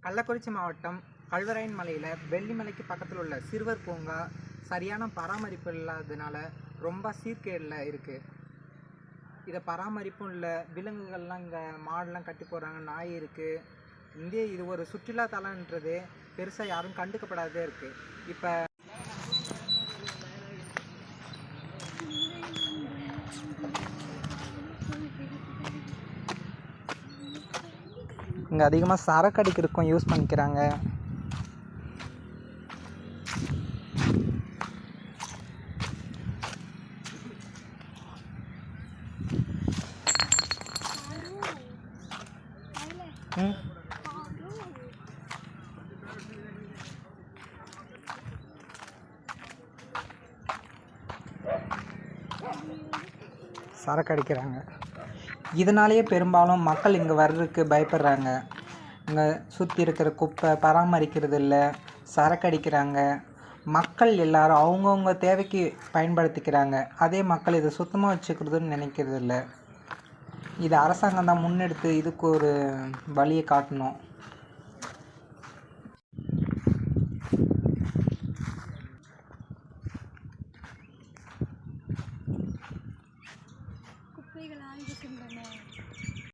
கள்ளக்குறிச்சி மாவட்டம் கல்வராயன் மலையில் வெள்ளிமலைக்கு பக்கத்தில் உள்ள சிறுவர் பூங்கா சரியான பராமரிப்பு இல்லாததுனால ரொம்ப சீர்கேடில் இருக்குது. இதை பராமரிப்பும் இல்லை, விலங்குகள்லாம் இங்கே மாடெலாம் கட்டி போடுறாங்க, நாய் இருக்குது. இது ஒரு சுற்றுலா தலன்றது பெருசாக யாரும் கண்டுக்கப்படாதே இருக்குது. இப்போ இங்கே அதிகமாக சரக்கு அடிக்கிறதுக்கும் யூஸ் பண்ணிக்கிறாங்க. சரக்கு அடிக்கிறாங்க. இதனாலேயே பெரும்பாலும் மக்கள் இங்கே வர்றதுக்கு பயப்படுறாங்க. இங்கே சுற்றி இருக்கிற குப்பை பராமரிக்கிறது இல்லை, சரக்கு அடிக்கிறாங்க. மக்கள் எல்லாரும் அவங்கவுங்க தேவைக்கு பயன்படுத்திக்கிறாங்க. அதே மக்கள் இதை சுத்தமாக வச்சுக்கிறதுன்னு நினைக்கிறது இல்லை. இது அரசாங்கம் தான் முன்னெடுத்து இதுக்கு ஒரு வழியை காட்டணும். குப்பைகளால் இருக்கின்றன.